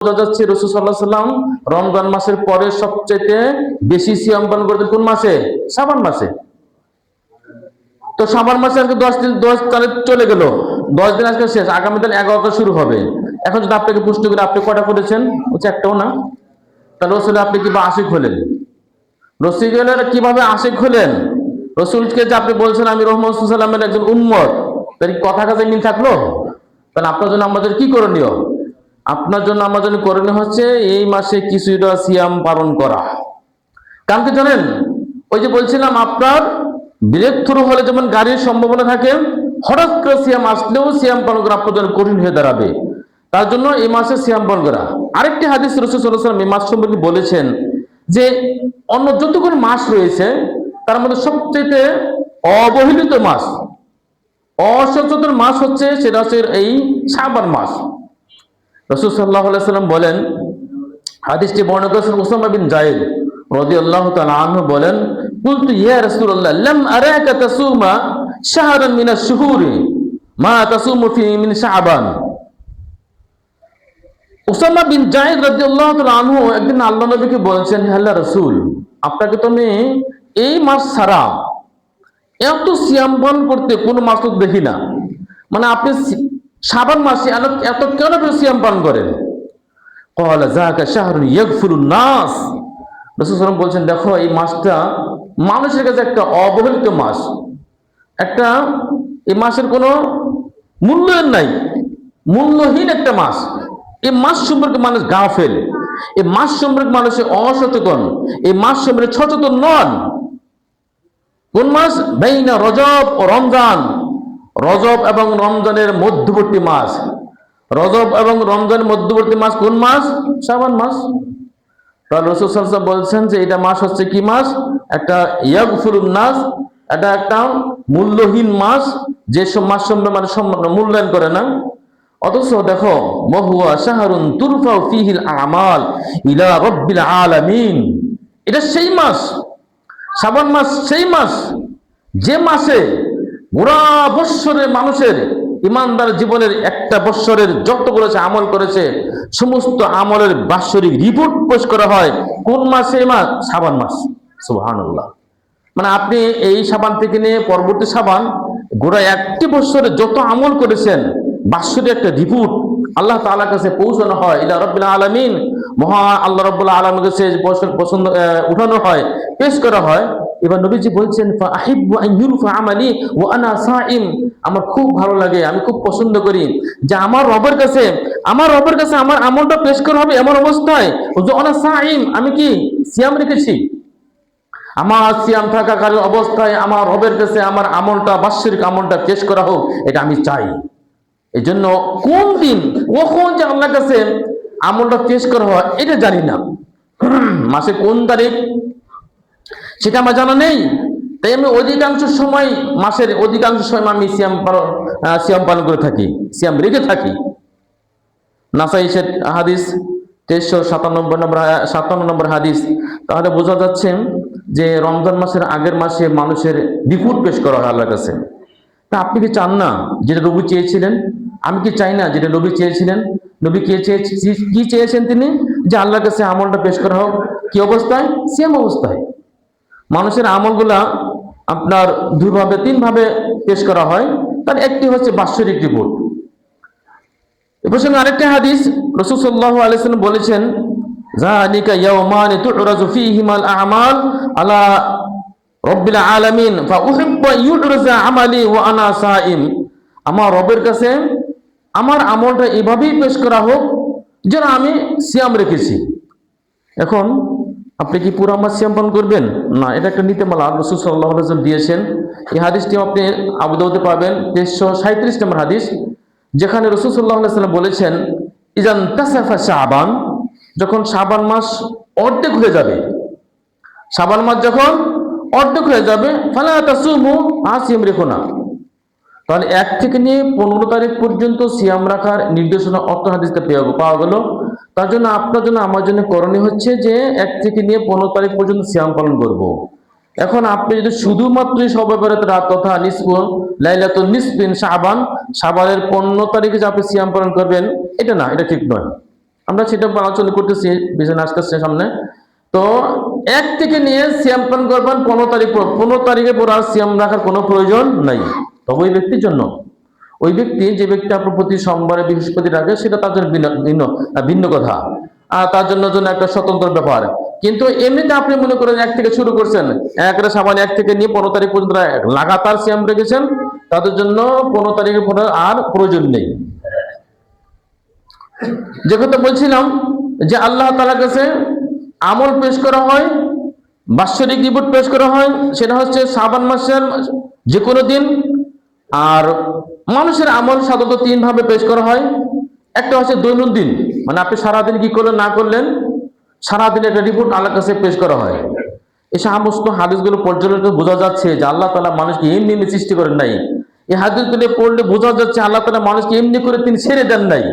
বোঝা যাচ্ছে রাসূল সাল্লাল্লাহু আলাইহি সাল্লাম রমজান মাসের পরে সবচেয়ে বেশি সিয়াম পালন করতেন কোন মাসে? শাবান মাসে। তো শাবান মাসে আজকে 10 দিন, 10 তারিখ চলে গেল, 10 দিন আজকে শেষ, আগামীকাল 11টা শুরু হবে। এখন যদি আপনাকে প্রশ্ন করি আপনি কয়টা করেছেন? হচ্ছে একটাও না। তাহলে রসুল আপনি কিভাবে আশিক হলেন? রসুলের কিভাবে আশিক হলেন? রসুলকে যে আপনি বলছেন আমি রহমান সাল্লামের একজন উম্মত, তার কথা কাজে মিল থাকলো? তাহলে আপনার জন্য আমাদের কি করণীয়? আপনার জন্য আমার জন্য করণীয় হচ্ছে এই মাসে কিছুটা সিয়াম পালন করা। কারণ কি জানেন, ওই যে বলছিলাম আপনার ব্রেক থ্রু হলে যেমন গাড়ির সম্ভাবনা থাকে, হঠাৎ করে সিয়াম আসলেও সিয়াম পালন করা আপনার জন্য কঠিন হয়ে দাঁড়াবে। তার জন্য এই মাসে সিয়াম পালন করা। আরেকটি হাদিস রাসূল সাল্লাল্লাহু আলাইহি ওয়াসাল্লাম এই মাস সম্পর্কে বলেছেন যে অন্য যতগুলো মাস রয়েছে তার মধ্যে সবচেয়ে অবহেলিত মাস, অসচেতন মাস হচ্ছে সেটা হচ্ছে এই শাবান মাস। রাসূল সাল্লাল্লাহু আলাইহি ওয়াসাল্লাম বলেন, হাদিসটি বর্ণনা করেছেন উসামা বিন যায়েদ রাদিয়াল্লাহু তাআলা আনহু বলেন, কুলতু ইয়া রাসূলুল্লাহ লাম আরাকা তাসুমা শাহরান মিনাশ শুহুরি মা তাসুমু ফি মিন শাবান। উসামা বিন যায়েদ রাদিয়াল্লাহু তাআলা আনহু একদিন আল্লাহর নবীকে বলেছেন, হে আল্লাহর রাসূল, আপনাকে তো আমি এই মাস ছাড়া এত সিয়াম পালন করতে কোন মাস তো দেখি না, মানে আপনি শাবান মাসে এত কেন সিয়াম পালন করেন? ক্বালা যাকা শাহরুন ইয়াগফুলুন নাস। রাসূল সাল্লাল্লাহু আলাইহি ওয়াসাল্লাম বলছেন, দেখো এই মাসটা মানুষের কাছে একটা অবহেলিত মাস, একটা এই মাসের কোনো মূল্যায়ন নাই, মূল্যহীন একটা মাস। এই মাস সম্পর্কে মানুষ গাফেল, এই মাস সম্পর্কে মানুষ অসচেতন, এই মাস সম্পর্কে সচেতন নন। কোন মাস? বাইনা রজব ও রমজান, রজব এবং রমজানের মধ্যবর্তী মাস। রজব এবং রমজানের মধ্যবর্তী মাস কোন মাস? শাবান মাস। তাহলে রাসূল সাল্লাল্লাহু আলাইহি ওয়াসাল্লাম বলছেন যে এটা মাস হচ্ছে কি মাস? একটা ইয়াগফুরুন নাস, এটা একটা মূল্যহীন মাস, যে সব মাস সম্পর্কে মানুষ মূল্যায়ন করে না। অথচ দেখো, ওয়াহুয়া শাহরুন তুরফাউ ফীহিল আমাল ইলা রাব্বিল আলামিন, এটা সেই মাস, শাবান মাস সেই মাস যে মাসে পুরা বৎসরের মানুষের ইমানদার জীবনের একটা বৎসরের যতগুলো আমল করেছে সমস্ত আমলের বাৎসরিক রিপোর্ট পেশ করা হয়। কোন মাসে? এই মাস শাবান মাস। সুবহানাল্লাহ। মানে আপনি এই শাবান থেকে নিয়ে পরবর্তী শাবান গোড়া একটি বৎসরে যত আমল করেছেন বাৎসরিক একটা রিপোর্ট আল্লাহ তাআলার কাছে পৌঁছানো হয়, ইলা রাব্বিল আলামিন, মহা আল্লাহ রাব্বুল আলামিনের কাছে পছন্দ উঠানো হয়, পেশ করা হয়। এবার নবীজি বলছেন, ফাআহিব্বু আন ইউরফা আমালি ওয়া আনা সাইম, আমার খুব ভালো লাগে, আমি খুব পছন্দ করি যে আমার রবের কাছে আমার আমলটা পেশ করা হবে এমন অবস্থায় যে আনা সাইম, আমি কি সিয়াম রেখেছি, আমার সিয়াম থাকাকালীন অবস্থায় আমার রবের কাছে আমার আমলটা, বাৎসরিক আমলটা পেশ করা হোক, এটা আমি চাই। এই জন্য কোন দিন কখন যে আল্লাহর কাছে আমলটা পেশ করা হয় এটা জানি না, মাসে কোন তারিখ সেটা আমার জানা নেই। তাই আমি অধিকাংশ সময়, মাসের অধিকাংশ সময় আমি সিয়াম পালন করে থাকি, সিয়াম রেখে থাকি। নাসাই হাদিস 1357 নম্বর হাদিস। তাহলে বোঝা যাচ্ছে যে রমজান মাসের আগের মাসে মানুষের রিপোর্ট পেশ করা হয় আল্লাহর কাছে। তা আপনি কি চান না যেটা নবী চেয়েছিলেন? আমি কি চাই না যেটা নবী চেয়েছিলেন? নবী কি চেয়েছেন তিনি? যে আল্লাহর কাছে আমলটা পেশ করা হোক কি অবস্থায়? সিয়াম অবস্থায়। মানুষের আমলগুলা আপনার দুইভাবে তিনভাবে পেশ করা হয়, তার একটি হচ্ছে বাৎসরিক রিপোর্ট। এ প্রসঙ্গে আরেকটি হাদিস রাসূল সাল্লাল্লাহু আলাইহি ওয়াসাল্লাম বলেছেন, যালিকা ইয়াওমান তু'রাজু ফীহিমাল আ'মাল আলা রব্বিল আলামিন ফাউহিব্বু ইউরজা আমালি ওয়া আনা সাইম, আমার রবের কাছে আমার আমলটা এভাবেই পেশ করা হোক যেন আমি সিয়াম রেখেছি। এখন আপনি কি পুরো মাস সিয়াম পালন করবেন? না, এটা একটা নীতিমালা রাসূল সাল্লাল্লাহু আলাইহি ওয়াসাল্লাম দিয়েছেন। এই হাদিসটি আপনি আবু দাউদে পাবেন 1337 নম্বর হাদিস, যেখানে রাসূল সাল্লাল্লাহু আলাইহি ওয়াসাল্লাম বলেছেন, ইজান তাসাফা শাবান, যখন শাবান মাস অর্ধেক হয়ে যাবে, শাবান মাস যখন অর্ধেক হয়ে যাবে, ফালা তাসুমু, সিয়াম রেখো না। তাহলে 1 থেকে নিয়ে 15 তারিখ পর্যন্ত সিয়াম রাখার নির্দেশনা অর্থ হাদিসে পাওয়া গেল। তার জন্য আপনার জন্য আমার জন্য করণীয় হচ্ছে যে 1 থেকে নিয়ে 15 তারিখ পর্যন্ত সিয়াম পালন করব। এখন আপনি যদি শুধুমাত্র শবে বরাত রাত তথা নিসফ লাইলাতুন নিসফিন শাবানের 15 তারিখে যে আপনি সিয়াম পালন করবেন, এটা না, এটা ঠিক নয়। আমরা সেটা আলোচনা করতেছি বিষয় আসতেছে সামনে। তো 1 থেকে নিয়ে সিয়াম পালন করবেন 15 তারিখ, 15 তারিখে পর আর সিয়াম রাখার কোনো প্রয়োজন নাই। তবে ওই ব্যক্তির জন্য, ওই ব্যক্তি যে ব্যক্তি আপনার প্রতি সোমবারে বৃহস্পতি রাখে সেটা তার জন্য ভিন্ন ভিন্ন কথা, আর তার জন্য একটা স্বতন্ত্র ব্যাপার। কিন্তু এমনিতে আপনি মনে করেন 1 থেকে শুরু করছেন, একেবারে সাবান 1 থেকে নিয়ে 15 তারিখ পর্যন্ত লাগাতার সিয়াম রেখেছেন, তাদের জন্য 15 তারিখের পরে আর প্রয়োজন নেই। যে কথা বলছিলাম যে আল্লাহ তাআলার কাছে আমল পেশ করা হয়, বাৎসরিক রিপোর্ট পেশ করা হয়, সেটা হচ্ছে শাবান মাসের যে কোনো দিন। আর মানুষের আমল সাধারণত 3 ভাবে পেশ করা হয়। একটা হচ্ছে দৈনন্দিন, মানে আপনি সারাদিন কি করলেন না করলেন, সারাদিন একটা রিপোর্ট আল্লাহর কাছে পেশ করা হয়। এই সমস্ত হাদিসগুলো পর্যবেক্ষণ বোঝা যাচ্ছে যে আল্লাহ তাআলা মানুষকে এমনি এমনি সৃষ্টি করেন নাই। এই হাদিসগুলো পড়লে বোঝা যাচ্ছে আল্লাহ তাআলা মানুষকে এমনি করে তিনি ছেড়ে দেন নাই।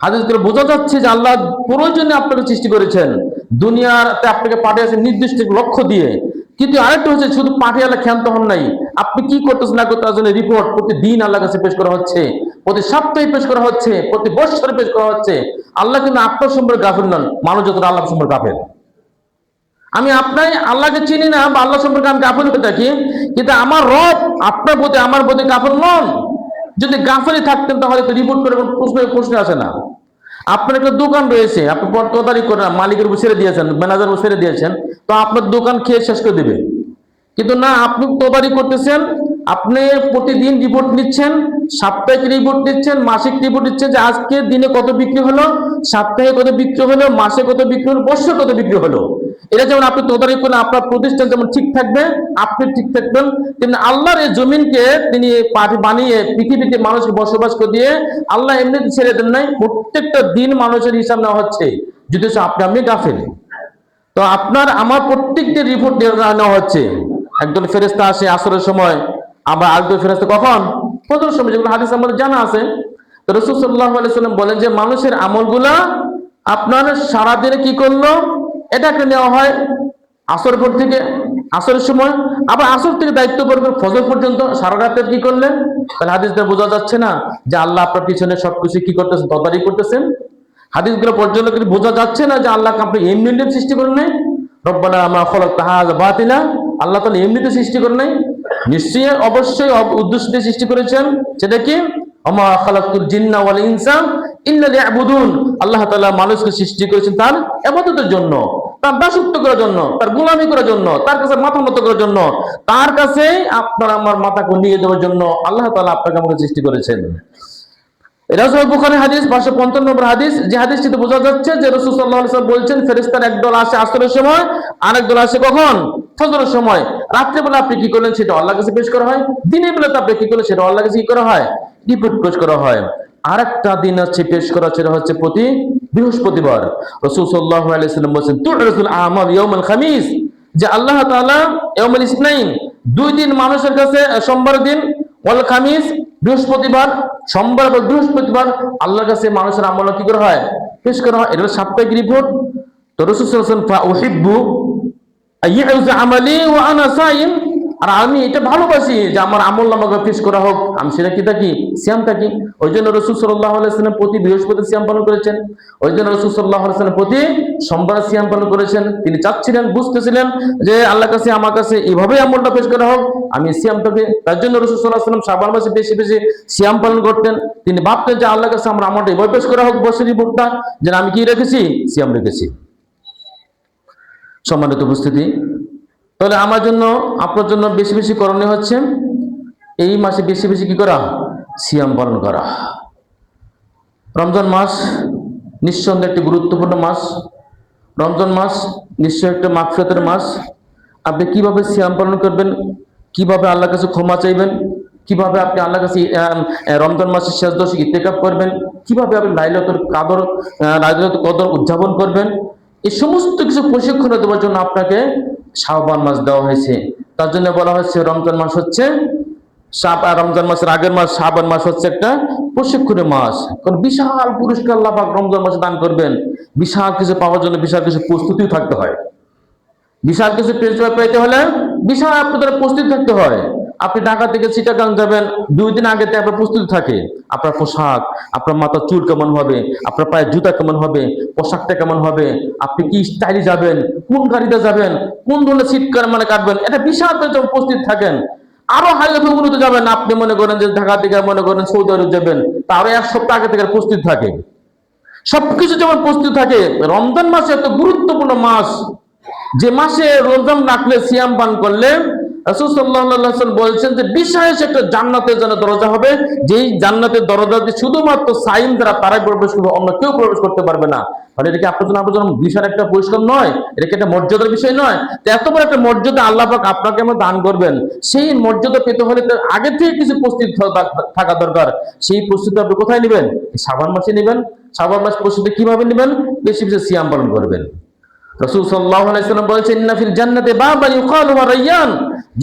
হাদিসগুলো বোঝা যাচ্ছে যে আল্লাহ প্রয়োজনে আপনাকে সৃষ্টি করেছেন, দুনিয়াতে আপনাকে পাঠিয়েছেন নির্দিষ্ট লক্ষ্য দিয়ে। কিন্তু আরেকটা হচ্ছে শুধু পাঠিয়ে আল্লাহ ক্ষান্ত হন নাই, আপনি কি করতেছেন না করতে তার জন্য রিপোর্ট প্রতিদিন আল্লাহর কাছে পেশ করা হচ্ছে, প্রতি সপ্তাহে পেশ করা হচ্ছে, প্রতি বছরে পেশ করা হচ্ছে। আল্লাহ কিন্তু আপনার সম্পর্কে গাফিল নন, মানুষ যতটা আল্লাহ সম্পর্কে গাফিল। আমি আপনার আল্লাহকে চিনি না বা আল্লাহ সম্পর্কে আমি গাফিল হয়ে থাকি, কিন্তু আমার রব আপনার প্রতি আমার প্রতি গাফিল নন। যদি গাফিল থাকতেন তাহলে তো রিপোর্ট করে প্রশ্ন আসে না। আপনার একটা দোকান রয়েছে, আপনি তদারকি করে মালিকের উপর ছেড়ে দিয়েছেন, ম্যানেজার উপর ছেড়ে দিয়েছেন, তো আপনার দোকান খেয়ে শেষ করে দেবে। কিন্তু না, আপনি তদারকি করতেছেন, আপনি প্রতিদিন রিপোর্ট নিচ্ছেন, সাপ্তাহিক রিপোর্ট নিচ্ছেন, মাসিক রিপোর্ট নিচ্ছেন যে আজকে দিনে কত বিক্রি হলো, সপ্তাহে কত বিক্রি হলো, মাসে কত বিক্রি হলো, বছরে কত বিক্রি হলো। এটা যেমন আপনি তদারকি করলে আপনার প্রতিষ্ঠান যেমন ঠিক থাকবে, আপনি ঠিক থাকবেন, তেমনি আল্লাহর এই জমিনকে তিনি বানিয়ে পৃথিবীতে মানুষকে বসবাস করে দিয়ে আল্লাহ এমনিতে ছেড়ে দেন নাই। প্রত্যেকটা দিন মানুষের হিসাব নেওয়া হচ্ছে, যদি আপনি গাফেল। তো আপনার আমার প্রত্যেকটি রিপোর্ট নেওয়া হচ্ছে। একজন ফেরেশতা আসে আসরের সময়, আবার আরেকজন ফেরেশতা কখন, ফজরের সময়, যেগুলো হাদিস আমাদের জানা আছে। তো রাসূল সাল্লাল্লাহু আলাইহি সাল্লাম বলেন যে মানুষের আমলগুলা আপনার সারাদিনে কি করলো এটাকে নেওয়া হয় আসর পর থেকে, আসরের সময়, আবার আসর থেকে দায়িত্ব পড়বে ফজর পর্যন্ত সারা রাতে কি করলেন। তাহলে হাদিস দিয়ে বোঝা যাচ্ছে না যে আল্লাহ আপনার পিছনে সবকিছু কি করতেছেন, তদারকি করতেছেন। হাদিসগুলো পর্যন্ত বোঝা যাচ্ছে না যে আল্লাহকে আপনি এমনি সৃষ্টি করেন নাই। রব্বানা মা খালাকতা হাযা বাতিলা, আল্লাহ তাআলা এমনিতে সৃষ্টি করেন নাই, নিশ্চয়ই অবশ্যই উদ্দেশ্য দিয়ে সৃষ্টি করেছেন। সেটা কি, ওমা খালাকতুল জিন্না ওয়াল ইনসা ইল্লা লিয়াবুদুন, আল্লাহ তাআলা মানুষকে সৃষ্টি করেছেন তার ইবাদতের জন্য, তার দাসত্ব করার জন্য, তার গোলামি করার জন্য, তার কাছে মাথা নত করার জন্য, তার কাছে আপনার আমার মাথাকে নিয়ে যাওয়ার জন্য আল্লাহ তাআলা আপনাকে আমাকে সৃষ্টি করেছেন। এটা সহিহ বুখারী হাদিস 555 নম্বর হাদিস। যে হাদিসটিতে বোঝা যাচ্ছে যে রাসূল সাল্লাল্লাহু আলাইহি ওয়াসাল্লাম বলছেন ফেরেশতার একদল আসে আসরের সময়, আরেক দল আসে কখন, ফজরের সময়। রাত্রে বেলা আপনি কি করলেন সেটা আল্লাহর কাছে পেশ করা হয়, দিনের বেলাতে আপনি কি করলেন সেটা আল্লাহর কাছে কি করা হয়, রিপোর্ট পেশ করা হয়। আরেকটা দিন আছে পেশ করা, সেটা হচ্ছে প্রতি বৃহস্পতিবার। রাসূল সাল্লাল্লাহু আলাইহি ওয়াসাল্লাম বলেন তু'রাজুল আমাল ইয়াউমুল খামিস, যে আল্লাহ তাআলা ইয়াউমুল ইসনাইন, 2 দিন মানুষের কাছে, সোমবার দিন ওয়াল খামিস, বৃহস্পতিবার, সোমবার বা বৃহস্পতিবার আল্লাহর কাছে মানুষের আমল কি করা হয়, পেশ করা হয়। এটা হলো সাপ্তাহিক রিপোর্ট। তো রাসূল সাল্লাল্লাহু আলাইহি ওয়াসাল্লাম ফাউহিব্বু আইয়ুযা আমালি ওয়া আনা সাইম, আর আমি এটা ভালোবাসি যে আমার আমল নামাকে পেশ করা হোক, আমি সেটা কি থাকি, সিয়াম থাকি। ওই জন্য রাসূল সাল্লাল্লাহু আলাইহি ওয়াসাল্লাম প্রতি বৃহস্পতিবার সিয়াম পালন করেছেন, ওই জন্য রাসূল সাল্লাল্লাহু আলাইহি ওয়াসাল্লাম প্রতি সোমবার সিয়াম পালন করেছেন। তিনি চাচ্ছিলেন, বুঝতেছিলেন যে আল্লাহর কাছে আমার কাছে এইভাবে আমলটা পেশ করা হোক, আমি সিয়াম থাকি। তার জন্য রাসূল সাল্লাল্লাহু আলাইহি ওয়াসাল্লাম শাবান মাসে বেশি বেশি সিয়াম পালন করতেন। তিনি ভাবতেন যে আল্লাহর কাছে আমার আমলটা এইভাবে পেশ করা হোক, বছরের রিপোর্টটা, যে আমি কি রেখেছি, সিয়াম রেখেছি। সম্মানিত উপস্থিতি, তাহলে আমার জন্য আপনার জন্য বেশি বেশি করণীয় হচ্ছে এই মাসে বেশি বেশি কি করা, সিয়াম পালন করা। রমজান মাস নিঃসন্দেহে একটি গুরুত্বপূর্ণ মাস। রমজান মাস নিশ্চয় একটা মাগফিরাতের মাস। আপনি কিভাবে সিয়াম পালন করবেন, কিভাবে আল্লাহর কাছে ক্ষমা চাইবেন, কিভাবে আপনি আল্লাহর কাছে রমজান মাসের শেষ দশকে ইতিকাফ করবেন, কিভাবে আপনি লাইলাতুল কদর উদযাপন করবেন, এই সমস্ত কিছু প্রশিক্ষণ দেওয়ার জন্য আপনাকে শাবান মাস দেওয়া হয়েছে। তার জন্য বলা হচ্ছে রমজান মাস হচ্ছে, রমজান মাসের আগের মাস শাবান মাস হচ্ছে একটা প্রশিক্ষণের মাস। কারণ বিশাল পুরস্কার আল্লাহ পাক রমজান মাসে দান করবেন। বিশাল কিছু পাওয়ার জন্য বিশাল কিছু প্রস্তুতিও থাকতে হয়। বিশাল কিছু পেতে হলে বিশাল আপনাদের প্রস্তুতি থাকতে হয়। আপনি ঢাকা থেকে চিটাগাং যাবেন, 2 দিন আগে থেকে আপনার প্রস্তুতি থাকে। আপনার পোশাক, আপনার মাথার চুল কেমন হবে, আপনার পায়ের জুতা কেমন হবে, পোশাকটা কেমন হবে, আপনি কি স্টাইলে যাবেন, কোন গাড়িতে যাবেন, কোন ধরনের সিট মানে কাটবেন, এটা বিশাল যখন প্রস্তুত থাকেন। আরো হাই লেভেল উন্নত যাবেন, আপনি মনে করেন যে ঢাকা থেকে মনে করেন সৌদি আরব যাবেন, তারও 1 সপ্তাহ আগে থেকে প্রস্তুত থাকে। সবকিছু যেমন প্রস্তুত থাকে, রমজান মাসে এত গুরুত্বপূর্ণ মাস, যে মাসে রোজা রাখলে, সিয়াম পান করলে রাসূল সাল্লাল্লাহু আলাইহি ওয়াসাল্লাম বলছেন যে বিশেষ একটা জান্নাতের জন্য দরজা হবে, যেই জান্নাতের দরজা দিয়ে শুধুমাত্র সাইম যারা তারাই প্রবেশ করবে, অন্য কেউ প্রবেশ করতে পারবে না। মানে এটা কি আপনার জন্য বিশাল একটা পুরস্কার নয়? এটা কি একটা মর্যাদার বিষয় নয়? তো এত বড় একটা মর্যাদা আল্লাহ পাক আপনাকে আমার দান করবেন, সেই মর্যাদা পেতে হলে তার আগে থেকে কিছু প্রস্তুতি থাকা দরকার। সেই প্রস্তুতি আপনি কোথায় নেবেন? শাবান মাসে নেবেন। শাবান মাস প্রস্তুতি কিভাবে নেবেন? বেশি বেশি সিয়াম পালন করবেন। রাসূল সাল্লাল্লাহু আলাইহি ওয়াসাল্লাম বলেছেন, ইন্না ফিল জান্নাতি বাবান ইউকালু রায়্যান,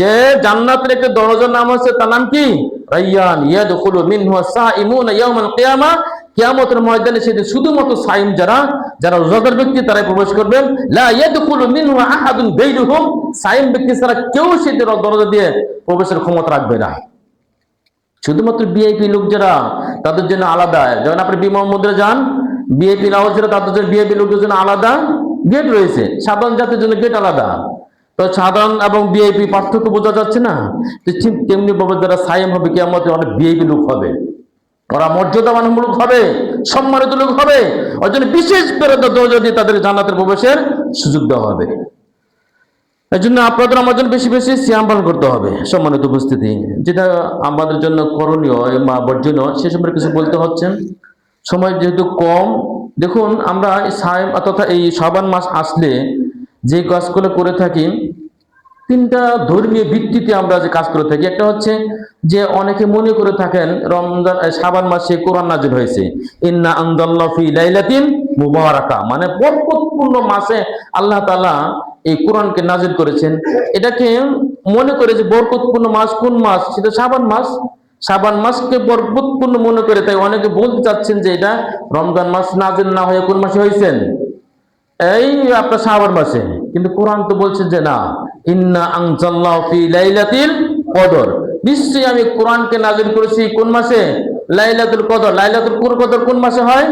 যে জান্নাতের একটা দরজার নাম আছে, তার নাম কি? রায়্যান। ইয়াদখুলু মিনহু সাইমুনা ইয়াওমাল কিয়ামা, কিয়ামতের ময়দানে সেদিন শুধুমাত্র সাইম যারা রোজাদার ব্যক্তি তারাই প্রবেশ করবেন। লা ইয়াদখুলু মিনহু আহাদুন গায়রুহুম, সাইম ব্যক্তি ছাড়া কেউ সেদিন দরজা দিয়ে প্রবেশের ক্ষমতা রাখবে না। শুধুমাত্র ভিআইপি লোক যারা, তাদের জন্য আলাদা। যেমন আপনি বিমান মন্দিরে যান, ভিআইপি নাও যারা, তাদের জন্য ভিআইপি লোকদের জন্য আলাদা গেট রয়েছে, সাধারণ জাতির জন্য গেট আলাদা। তো সাধারণ এবং ভিআইপি পার্থক্য বোঝা যাচ্ছে না? ঠিক তেমনি ভাবে যারা সাইম হবে কিয়ামতে, অনেক ভিআইপি লোক হবে, ওরা মর্যাদাবান লোক হবে, সম্মানিত লোক হবে, ওই জন্য বিশেষ করে দরজা দিয়ে তাদের জান্নাতের প্রবেশের সুযোগ দেওয়া হবে। এই জন্য আপনাদের আমার জন্য বেশি বেশি সিয়াম পালন করতে হবে। সম্মানিত উপস্থিতি, যেটা আমাদের জন্য করণীয় বা বর্জনীয় সে সম্পর্কে কিছু বলতে হচ্ছে, সময় যেহেতু কম। দেখুন, আমরা সাইম তথা এই শাবান মাস আসলে যে কাজগুলো করে থাকি, 3টা ধর্মীয় ভিত্তিতে আমরা যে কাজ করে থাকি। একটা হচ্ছে যে অনেকে মনে করে থাকেন রমজান শাবান মাসে কোরআন নাযিল হয়েছে, ইন্না আনজালনাহু ফি লাইলাতিন মুবারাকা, মানে বরকতপূর্ণ মাসে আল্লাহ তাআলা এই কোরআনকে নাযিল করেছেন। এটাকে মনে করে যে বরকতপূর্ণ মাস কোন মাস? সেটা শাবান মাস। শাবান মাসকে বরকতপূর্ণ মনে করে তাই অনেকে বলতে চাচ্ছেন যে এটা রমজান মাস নাযিল না হয়ে কোন মাসে হয়েছেন? এই আপনার শাবান মাসে। কিন্তু কোরআন তো বলছে যে না, ইন্না আনজালনাহু ফি লাইলাতিল কদর, নিশ্চয়ই আমি কোরআনকে নাযিল করেছি কোন মাসে? লাইলাতুল কদর। লাইলাতুল কদর কোন মাসে হয়?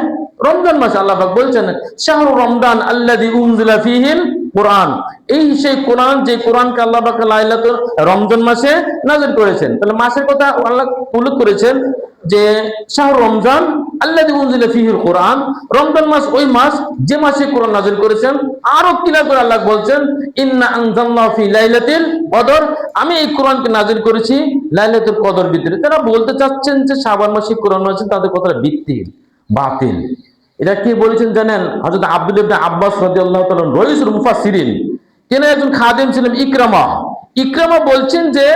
রমজান মাসে। আল্লাহ পাক বলছেন, শাহরু রমজান আল্লাযী উনজিলা ফীহিল কোরআন, এই সেই কোরআন যে কোরআনকে আল্লাহ পাক লাইলাতুল রমজান মাসে নাযিল করেছেন। তাহলে মাসের কথা আল্লাহ উল্লেখ করেছেন যে শাহরু রমজান আল্লাযী উনজিলা ফীহিল কোরআন, রমজান মাস ওই মাস যে মাসে কোরআন নাযিল করেছেন। আরো ক্লিয়ার করে আল্লাহ বলছেন, ইন্না আনজালনাহু ফি লাইলাতিল কদর, আমি এই কোরআনকে নাযিল করেছি লাইলাতুল কদর ভিতরে। তারা বলতে চাচ্ছেন যে শাবান মাসে কোরআন নাযিল, তাদের কথাটা ভিত্তিহীন, বাতিল। এটা কে বলেছেন জানেন? হযরত আব্দুল্লাহ ইবনে আব্বাস রাদিয়াল্লাহু তাআলা রাইসুল মুফাসসিরিন, তিনি একজন খাদেম ছিলেন, ইকরামা বলছেন যে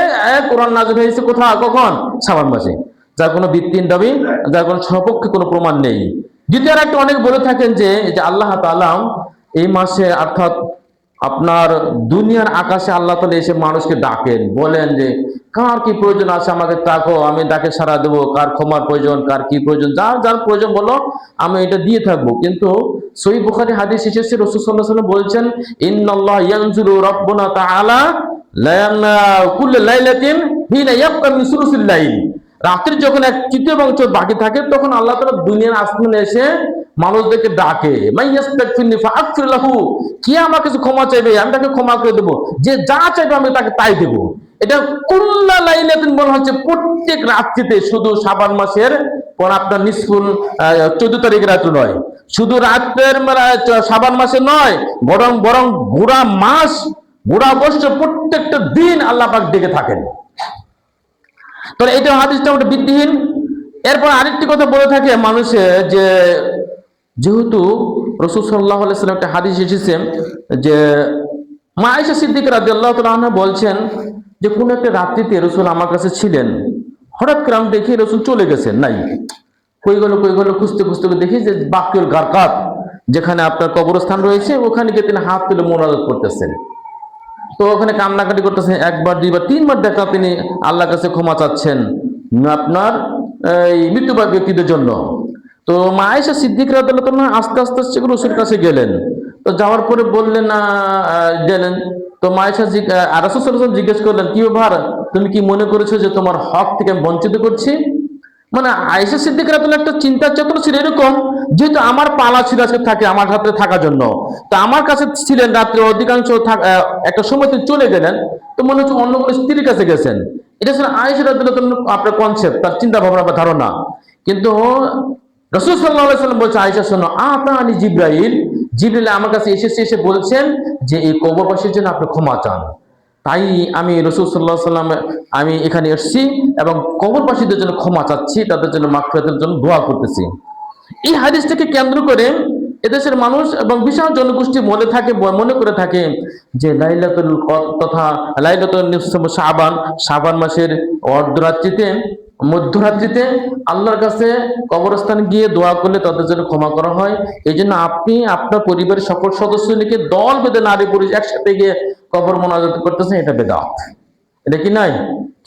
কোরআন নাযিল হয়েছে কোথায়, কখন? শাবান মাসে। যার কোনো ভিত্তিহীন দাবি, যার কোনো সপক্ষে কোনো প্রমাণ নেই। দ্বিতীয় একটা অনেক বলে থাকেন যে আল্লাহ তাআলা এই মাসে, অর্থাৎ আপনার দুনিয়ার আকাশে আল্লাহ তাআলা এসে মানুষকে ডাকেন, বলেন যে কার কি প্রয়োজন আছে আমাকে ডাকো, আমি ডাকে সাড়া দেবো। কার ক্ষমার প্রয়োজন, কার কি প্রয়োজন, যার যার প্রয়োজন বলো, আমি এটা দিয়ে থাকবো। কিন্তু সহিহ বুখারী হাদিস এসেছে, রাসূল সাল্লাল্লাহু আলাইহি ওয়াসাল্লাম বলছেন, ইন্নাল্লাহ ইয়ানজুলু রাব্বুনা তাআলা কুল্লা লাইলাতিন হিনা ইয়াবকা মিন সুলুসিল লাইল, রাত্রির যখন 1/3 বাকি থাকে, তখন আল্লাহ তাআলা দুনিয়ার আসমানে এসে মানুষদেরকে ডাকে, মাইয়াস্তাগফিরনি ফাআগফির লাহু, কে আমার কাছে ক্ষমা চাইবে আমি তাকে ক্ষমা করে দেবো, যে যা চাইবে আমি তাকে তাই দেবো। এটা কুল্লা লাইলাতিন বলা হচ্ছে প্রত্যেক রাত্রিতে, শুধু শাবান মাসের পর আপনার নিসফুল 14 তারিখ রাত্রে নয়, শুধু রাতের শাবান মাসে নয়, বরং গোড়া মাস, গোড়া বছর প্রত্যেকটা দিন আল্লাহ পাক ডেকে থাকেন। তাহলে এটা হাদিসটা ওটা ভিত্তিহীন। এরপর আরেকটি কথা বলে থাকে মানুষে, যে যেহেতু রাসূল সাল্লাল্লাহু আলাইহি ওয়াসাল্লাম একটা হাদিস এসেছে যে মা আয়েশা সিদ্দিকা রাদিয়াল্লাহু তাআলা আনহা বলছেন যে কোন একটা রাত্রিতে রাসূল আমার কাছে ছিলেন, হঠাৎ করে আমি দেখি রাসূল চলে গেছেন, নাই। কই গেল খুঁজতে দেখি যে বাকিউল গারকাত, যেখানে আপনার কবরস্থান রয়েছে, ওখানে গিয়ে তিনি হাত তুলে মোনাজাত করতেছেন। তো ওখানে কান্নাকাটি করতেছেন, 1বার 2বার 3বার দেখা তিনি আল্লাহর কাছে ক্ষমা চাচ্ছেন আপনার এই মৃত্যুবরণ ব্যক্তিদের জন্য। তো মা আয়েশা সিদ্দিকা রাদিয়াল্লাহু তাআলা আস্তে আস্তে রাসূলের কাছে গেলেন। তো যাওয়ার পরে বললেন গেলেন, তো মায়েশা রাসূল সাল্লাল্লাহু আলাইহি ওয়াসাল্লাম জিজ্ঞেস করলেন, কি ব্যাপার, তুমি কি মনে করেছো যে তোমার হক থেকে আমি বঞ্চিত করছি? মানে আয়েশা সিদ্দিকা রাদিয়াল্লাহু একটা চিন্তার চেতনা ছিল এরকম, যেহেতু আমার পালা ছিল আজকে থাকে আমার হাতে থাকার জন্য, তো আমার কাছে ছিলেন রাত্রে অধিকাংশ একটা সময় তিনি চলে গেলেন, তো মনে হচ্ছে অন্য কোনো স্ত্রীর কাছে গেছেন। এটা ছিল আয়েশা রাদিয়াল্লাহু তাআলা আপনার কনসেপ্ট, তার চিন্তা ভাবনা বা ধারণা। কিন্তু রাসূল সাল্লাল্লাহু আলাইহি ওয়াসাল্লাম বলছে, আয়েশা শোনো, আতানি জিবরাইল, জিবরাইল আমার কাছে এসে বলছেন যে এই কবরবাসীর জন্য আপনি ক্ষমা চান। তাই আমি রাসূল সাল্লাল্লাহু আলাইহি ওয়াসাল্লাম আমি এখানে এসেছি এবং কবরবাসীদের জন্য ক্ষমা চাচ্ছি, তাদের জন্য মাগফিরাতের জন্য দোয়া করতেছি। এই হাদিসটাকে কেন্দ্র করে এদেশের মানুষ এবং বিশাল জনগোষ্ঠী মনে করে থাকে যে লাইলাতুল কদর তথা লাইলাতুল নিসফ শাবান মাসের অর্ধরাত্রিতে মধ্যরাত্রিতে আল্লাহর কাছে কবরস্থানে গিয়ে দোয়া করলে তাদের জন্য ক্ষমা করা হয়। এই জন্য আপনি আপনার পরিবারের সকল সদস্য নিয়ে দল বেঁধে নারী পুরুষ একসাথে গিয়ে কবর মোনাজাত করতেছেন, এটা বেদাত। এটা কি নয়?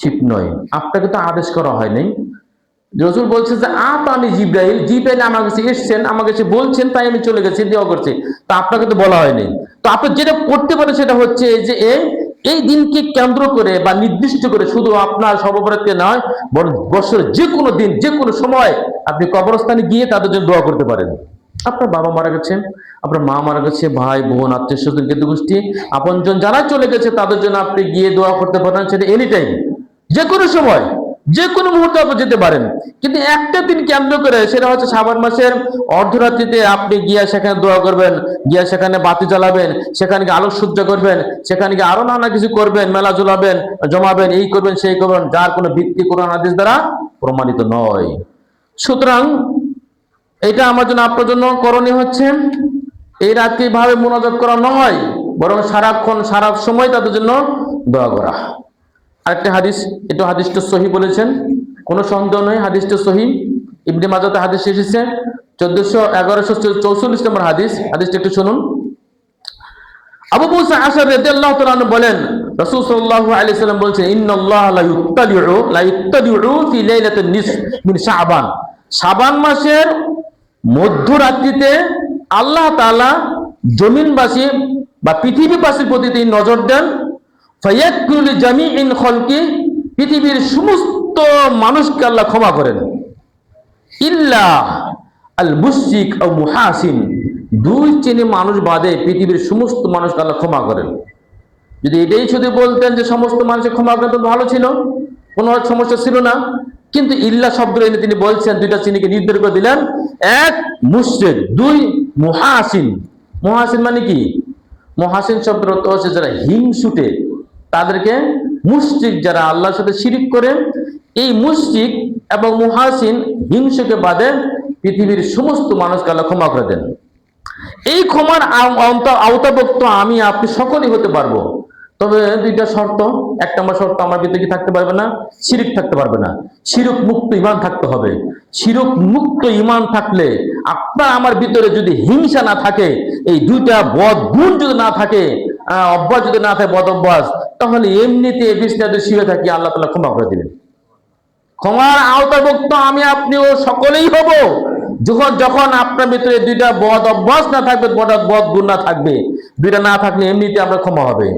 ঠিক নয়। আপনাকে তো আদেশ করা হয়নি। রাসূল বলছে যে আতানি জিবরাইল, জিবরাইল আমার কাছে এসেছেন, আমাকে এসে বলছেন, তাই আমি চলে গেছি, দোয়া করছি। তা আপনাকে তো বলা হয়নি। তো আপনি যেটা করতে পারেন সেটা হচ্ছে যে এই দিনকে কেন্দ্র করে বা নির্দিষ্ট করে শুধু আপনার সর্বভারতীয় নয়, বরং বছরের যে কোনো দিন যে কোনো সময় আপনি কবরস্থানে গিয়ে তাদের জন্য দোয়া করতে পারেন। আপনার বাবা মারা গেছে, আপনার মা মারা গেছে, ভাই বোন আত্মীয় স্বজন জ্ঞাতি গোষ্ঠী আপনজন যারা চলে গেছে তাদের জন্য আপনি গিয়ে দোয়া করতে পারেন, সেটা এনি টাইম, যে কোনো সময় যে কোনো মুহূর্তে আপনি যেতে পারেন। কিন্তু একটা দিন কেন্দ্র করে, সেটা হচ্ছে শাবান মাসের অর্ধরাত্রিতে আপনি গিয়া সেখানে দোয়া করবেন, গিয়া সেখানে বাতি জ্বালাবেন, সেখানে গিয়ে আলোকসজ্জা করবেন, সেখানে গিয়ে আরো নানা কিছু করবেন, মেলা জ্বলাবেন, জমাবেন, এই করবেন সেই করবেন, যার কোনো ভিত্তি কোরআন হাদিস দ্বারা প্রমাণিত নয়। সুতরাং এটা আমার জন্য আপনার জন্য করণীয় হচ্ছে এই রাতকে ভাবে মোনাজাত করা নয়, বরং সারাক্ষণ সারা সময় তাদের জন্য দোয়া করা। আরেকটা হাদিস, এটা হাদিসটা সহিহ বলেছেন, কোনো সন্দেহ নয় হাদিসটা সহিহ। ইবনে মাজাহতে হাদিস এসেছে 1144 নম্বর হাদিস। হাদিসটা একটু শুনুন। আবু মুসা আশআরী রাদিয়াল্লাহু তাআলা আনহু বলেন, রাসূল সাল্লাল্লাহু আলাইহি ওয়াসাল্লাম বলেছেন, ইন্নাল্লাহা লা ইত্তালিউ ফি লাইলাতিন নিসফ মিন শাবান, শাবান মাসের মধ্যরাত্রিতে আল্লাহ তাআলা জমিনবাসী বা পৃথিবীবাসীর প্রতি তিনি নজর দেন। ফায়াগফিরু লিজামিইল খালকি, পৃথিবীর সমস্ত মানুষকে আল্লাহ ক্ষমা করেন। ইল্লা আল মুশরিক আও মুহাসিন, দুই শ্রেণীর মানুষ বাদে পৃথিবীর সমস্ত মানুষকে আল্লাহ ক্ষমা করেন। যদি এটাই শুধু বলতেন যে সমস্ত মানুষকে ক্ষমা করেন তো ভালো ছিল, কোনো সমস্যা ছিল না। কিন্তু ইল্লা শব্দ এনে তিনি বলছেন, দুইটা শ্রেণীকে নির্ধারণ করে দিলেন। এক মুশরিক, দুই মুহাসিন। মুহাসিন মানে কি? মুহাসিন শব্দের অর্থ হচ্ছে যারা হিংসুটে, তাদেরকে মুশরিক, যারা আল্লাহর সাথে শিরিক করে। এই মুশরিক এবং মুহাসিন হিংসুকে বাদে পৃথিবীর সমস্ত মানুষকে আল্লাহ ক্ষমা করে দেন। এই ক্ষমার আওতাভুক্ত আমি আপনি সকলেই হতে পারবো, তবে দুইটা শর্ত। এক নম্বর শর্ত, আমার ভিতরে কি থাকতে পারবে না? শিরিক থাকতে পারবে না। শিরক মুক্ত ঈমান থাকতে হবে। শিরক মুক্ত ঈমান থাকলে, আপনার আমার ভিতরে যদি হিংসা না থাকে, এই দুইটা বদ গুণ যদি না থাকে, অভ্যাস যদি না থাকে, বদ অভ্যাস, তাহলে এমনিতে বিষ্ণাদের শুয়ে থাকি, আল্লাহ তাআলা ক্ষমা করে দিবেন। ক্ষমার আওতাভুক্ত আমি আপনিও সকলেই হব যখন আপনার ভিতরে দুইটা বদ অভ্যাস না থাকবে, বদ গুণ না থাকবে। দুইটা না থাকলে এমনিতে আমরা ক্ষমা হবে।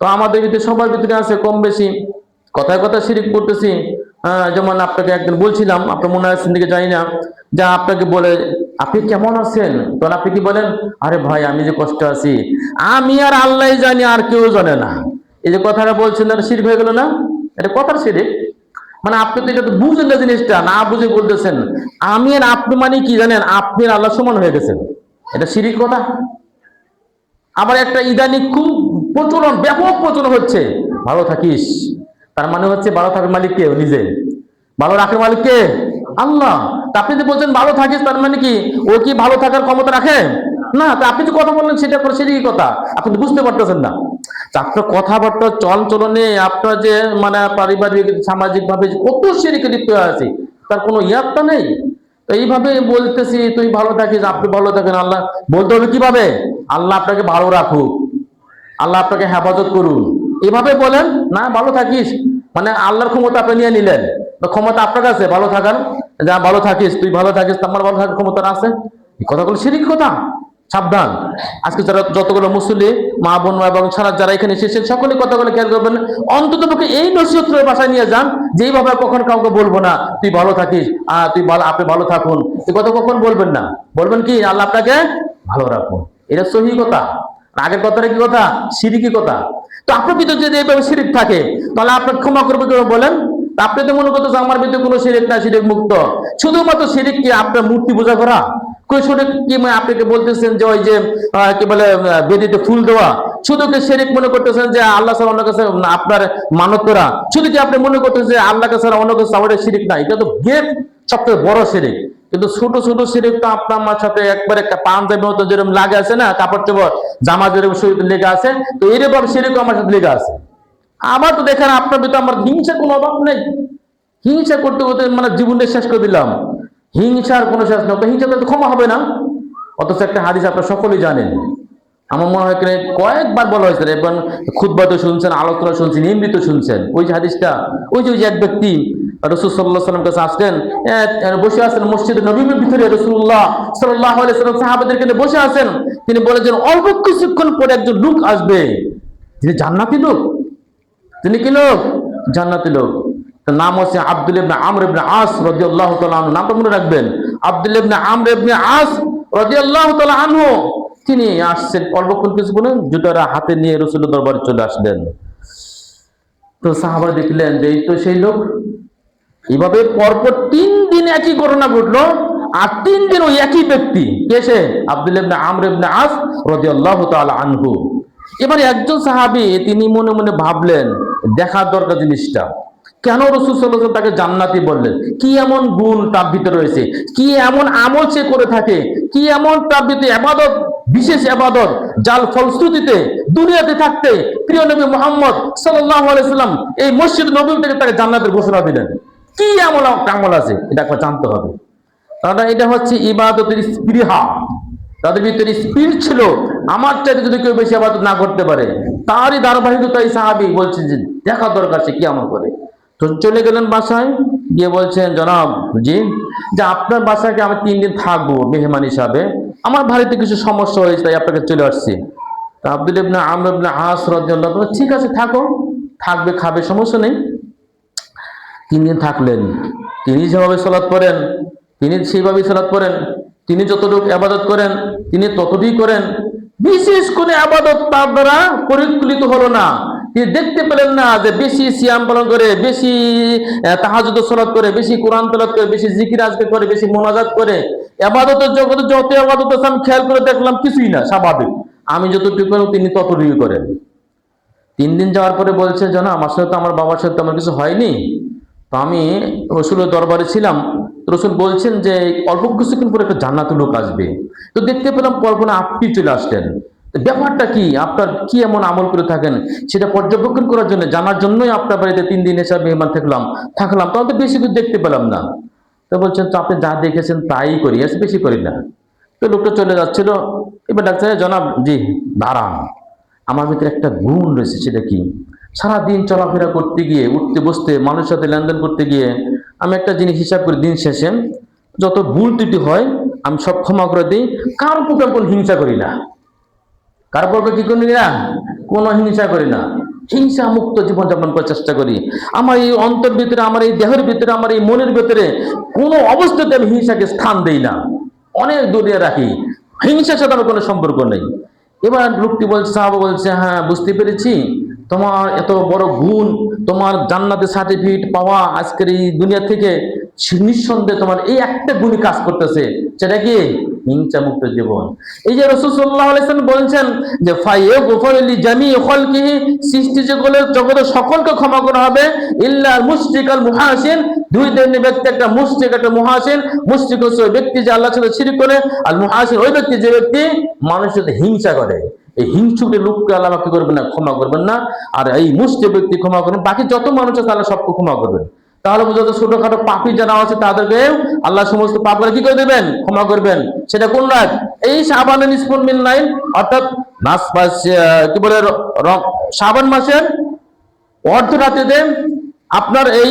তো আমাদের ভিতরে সবার ভিতরে আছে কম বেশি, কথায় কথায় শিরিক করতেছি। যেমন আপনাকে একদিন বলছিলাম, আপনার মনে আছে দিকে জানি না, যা আপনাকে বলে আপনি কেমন আছেন, তখন আপনি কি বলেন? আরে ভাই আমি যে কষ্ট আছি, আমি আর আল্লাহ জানি, আর কেউ জানে না। এই যে কথাটা বলছেন, শিরিক হয়ে গেল না? এটা কথার শিরিক। মানে আপনি তো এটা বুঝেন না, জিনিসটা না বুঝে বলতেছেন আমি আর আপনি মানে কি জানেন? আপনি আল্লাহ সমান হয়ে গেছেন, এটা শিরিক কথা। আবার একটা ইদানিং খুব প্রচলন, ব্যাপক প্রচলন হচ্ছে, ভালো থাকিস, তার মানে হচ্ছে ভালো থাকার মালিক কে? নিজে। ভালো রাখার মালিক কে? আল্লাহ। তা আপনি যে বলছেন ভালো থাকিস, তার মানে কি ও কি ভালো থাকার ক্ষমতা রাখে? না। তা আপনি যে কথা বললেন সেটা করে সেটাই কথা, আপনি বুঝতে পারতেছেন না। আপনার কথাবার্তা চল চলনে আপনার যে মানে পারিবারিক সামাজিক ভাবে কত শিরকে লিপ্ত হয়ে আছে, তার কোনো ইয়াত্তা নেই। তো এইভাবে বলতেছি তুই ভালো থাকিস, আপনি ভালো থাকেন, আল্লাহ বলতে হবে কিভাবে? আল্লাহ আপনাকে ভালো রাখুক, আল্লাহ আপনাকে হেফাজত করুন, এভাবে বলেন না? ভালো থাকিস মানে আল্লাহর ক্ষমতা আপনি নিয়ে নিলেন, ক্ষমতা আপনার কাছে ভালো থাকার। যা ভালো থাকিস, তুই ভালো থাকিস, আমার ভালো থাকার ক্ষমতা আছে? এই কথাগুলো শিরিক কথা। সাবধান। আজকে যারা যতগুলো মুসল্লি মা বোন এবং সারা যারা এখানে এসেছেন সকলে কথাগুলো খেয়াল করবেন। অন্তত পক্ষে এই নসিহত করে বাসায় নিয়ে যান যে এইভাবে কখন কাউকে বলবো না তুই ভালো থাকিস, তুই ভালো, আপনি ভালো থাকুন, এই কথা কখন বলবেন না। বলবেন কি আল্লাহ আপনাকে ভালো রাখুন, এটা সহি কথা। আগের কথাটা কি কথা? শিরিকি কথা। তো আপনার ভিতরে যদি এইভাবে শিরিক থাকে তাহলে আপনার ক্ষমা করবে কেউ বলেন? আপনি তো মনে করতেছেন আমার ভিতরে কোনো শিরিক না, শিরিক মুক্ত। শুধুমাত্র শিরিক কি আপনার মূর্তি পূজা করা? কই শিরিক কি আপনাকে বলতেছেন যে ওই যে কি বলে বেদিতে ফুল দেওয়া? শুধু কি শিরিক মনে করতেছেন যে আল্লাহ ছাড়া অন্য কাছে আপনার মানত করা? শুধু কি আপনি মনে করতেছেন যে আল্লাহ ছাড়া অন্য কাছে আমাদের শিরিক না? এটা তো গেট সবচেয়ে বড় শিরিক। কিন্তু ছোট ছোট শিরিক তো আপনার আমার সাথে একবারে পাঞ্জাবি মতো যেরকম লাগে আছে না, কাপড় চোপড় জামা যেরকম শরীরে লেগে আছে, তো এরকম শিরিক আমার সাথে লেগে আছে। আমার তো দেখেন আপনার ভিতরে আমার হিংসা কোনো অভাব নেই। হিংসা করতে করতে মানে জীবনটা শেষ করে দিলাম। হিংসার কোনো শেষ নেই, হিংসা করতে ক্ষমা হবে না। অথচ একটা হাদিস আপনারা সকলেই জানেন, আমার মনে হয় কয়েকবার বলা হয়েছে এবং খুতবাতে শুনছেন, আলোচনা শুনছেন, এমনিতে শুনছেন। ওই যে হাদিসটা, ওই যে এক ব্যক্তি রাসূল সাল্লাল্লাহু আলাইহি ওয়াসাল্লাম কাছে আসলেন, বসে আছেন মসজিদে নববীর ভিতরে, রাসূলুল্লাহ সাল্লাল্লাহু আলাইহি ওয়াসাল্লাম সাহাবাদেরকে নিয়ে বসে আছেন। তিনি বলেছেন অল্প কিছুক্ষণ পরে একজন লোক আসবে, তিনি জান্নাতি লোক। তিনি কি লোক? জান্নাতি লোক। তার নাম হচ্ছে আব্দুল্লাহ ইবনে আমর ইবনে আস রাদিয়াল্লাহু তাআলা আনহু। নামটা মনে রাখবেন, আব্দুল্লাহ ইবনে আমর ইবনে আস রাদিয়াল্লাহু তাআলা আনহু। তিনি আসছেন অল্পক্ষণ কিছুক্ষণ, জুতারা হাতে নিয়ে রাসূলের দরবারে চলে আসলেন। তো সাহাবারা দেখলেন যে এই তো সেই লোক। এইভাবে পরপর 3 দিন একই ঘটনা ঘটলো, আর 3 দিন ওই একই ব্যক্তি। কে সে? আব্দুল্লাহ ইবনে আমর ইবনে আস রাদিয়াল্লাহু তাআলা আনহু। এবারে একজন সাহাবী তিনি মনে মনে ভাবলেন দেখার দরকার জিনিসটা, কেন রাসূল সাল্লাল্লাহু আলাইহি ওয়াসাল্লাম তাকে জান্নাতি বললেন? কি এমন গুণ তার ভিতরে রয়েছে? কি এমন আমল সে করে থাকে? কি এমন তার ভিতরে ইবাদত, বিশেষ ইবাদত, যার ফলশ্রুতিতে দুনিয়াতে থাকতে প্রিয় নবী মুহাম্মদ সাল্লাল্লাহু আলাইহি ওয়াসাল্লাম এই মসজিদ নববী থেকে তাকে জান্নাতের ঘোষণা দিলেন? কি এমন আমল আছে এটা একবার জানতে হবে। কারণ এটা হচ্ছে ইবাদতের স্পৃহা। তাদের ভিতরে স্পিরিট ছিল, আমার চাইতে যদি কেউ বেশি ইবাদত না করতে পারে। তারই ধারাবাহিকতায় সাহাবী বলছেন যে দেখা দরকার সে কি আমল করে। তো চলে গেলেন বাসায়, গিয়ে বলছেন জনাব জি, যে আপনার বাসায় আমি 3 দিন থাকবো মেহমান হিসাবে, আমার বাড়িতে কিছু সমস্যা হয়েছে তাই আপনাকে চলে আসছি। তা আব্দুল্লাহ ইবনে আমর ইবনে আস রাদিয়াল্লাহু আনহু ঠিক আছে থাকো, থাকবে খাবে সমস্যা নেই। 3 দিন থাকলেন। তিনি যেভাবে সালাত পড়েন তিনি সেইভাবেই সালাত পড়েন, তিনি যতটুকু ইবাদত করেন তিনি ততটুকুই করেন। বিশেষ কোনো ইবাদত তার দ্বারা পরিকলিত হলো না। তিনি দেখতে পেলেন না যে বেশি সিয়াম পালন করে, বেশি তাহাজ্জুদ সালাত করে, বেশি কোরআন তেলাওয়াত করে, বেশি জিকির আজকার করে, বেশি মোনাজাত করে। ইবাদতের জগতে যত ইবাদত আছে আমি খেয়াল করে দেখলাম কিছুই না, স্বাভাবিক। আমি যতটুকু করি তিনি ততটুকুই করেন। 3 দিন যাওয়ার পরে বলছে জানা আমার সাথে তো আমার বাবার সাথে আমার কিছু হয়নি, তো আমি রসুলের দরবারে ছিলাম, রসুল বলছেন যে অল্প কিছুক্ষণ পরে একটা জান্নাতি লোক আসবে। তো দেখতে পেলাম কল্পনা আপনি চলে আসলেন। ব্যাপারটা কি, আপনার কি এমন আমল করে থাকেন সেটা পর্যবেক্ষণ করার জন্য, জানার জন্যই আপনার বাড়িতে 3 দিন এসে মেহমান থাকলাম। তাহলে তো বেশি কিছু দেখতে পেলাম না। তো বলছেন তো আপনি যা দেখেছেন তাই করি, এসে বেশি করি না। তো লোকটা চলে যাচ্ছিল। এবার ডাক্তার জনাব জি দাঁড়ান, আমার ভিতরে একটা গুণ রয়েছে, সেটা কি? সারাদিন চলাফেরা করতে গিয়ে, উঠতে বসতে, মানুষের সাথে লেনদেন করতে গিয়ে আমি একটা জিনিস হিসাব করি, দিন শেষে যত ভুল ত্রুটি হয় আমি সব ক্ষমা করে দিই। কার উপর কোনো হিংসা করি না, কার উপর কি করি না, কোনো হিংসা করি না। হিংসা মুক্ত জীবনযাপন করার চেষ্টা করি। আমার এই অন্তর ভিতরে, আমার এই দেহের ভিতরে, আমার এই মনের ভিতরে কোনো অবস্থাতে আমি হিংসাকে স্থান দেই না, অনেক দূরে রাখি। হিংসার সাথে আমার কোনো সম্পর্ক নেই। এবার লোকটি বলছে, সাহাবা বলছে হ্যাঁ বুঝতে পেরেছি, তোমার এত বড় গুণ, তোমার জান্নাতের সার্টিফিকেট পাওয়া আজকের এই দুনিয়া থেকে নিঃসন্দেহে তোমার এই একটা গুণই কাজ করতেছে, সেটা কি? হিংসা মুক্ত জীবন। এই যে রাসূল সাল্লাল্লাহু আলাইহি ওয়াসাল্লাম বলেছেন যে ফায়াগফিরু লিজামিই খালকিহি, সৃষ্টি জগতের সকলকে ক্ষমা করা হবে, ইল্লা মুশরিকাল মুহাসিন, 2 ধরনের ব্যক্তি, একটা মুশরিক একটা মুহাসিন। মুশরিক হচ্ছে ওই ব্যক্তি যে আল্লাহর সাথে শিরক করে, আর মুহাসিন ওই ব্যক্তি যে ব্যক্তি মানুষের সাথে হিংসা করে। এই হিংসুক লোককে আল্লাহ কি করবেন না, ক্ষমা করবেন না। আর এই মুশরিক ব্যক্তি ক্ষমা করবেন, বাকি যত মানুষ আছে আল্লাহ সবকে ক্ষমা করবেন। তাহলে যত ছোটখাটো পাপী যারা আছে তাদেরকে আল্লাহ সমস্ত পাপগুলো কি করে দেবেন, ক্ষমা করবেন। সেটা কোন রাত? এই শাবানের নিসফুল মিন লাইল, অর্থাৎ কি বলে শাবান মাসের অর্ধরাত্রিতে, আপনার এই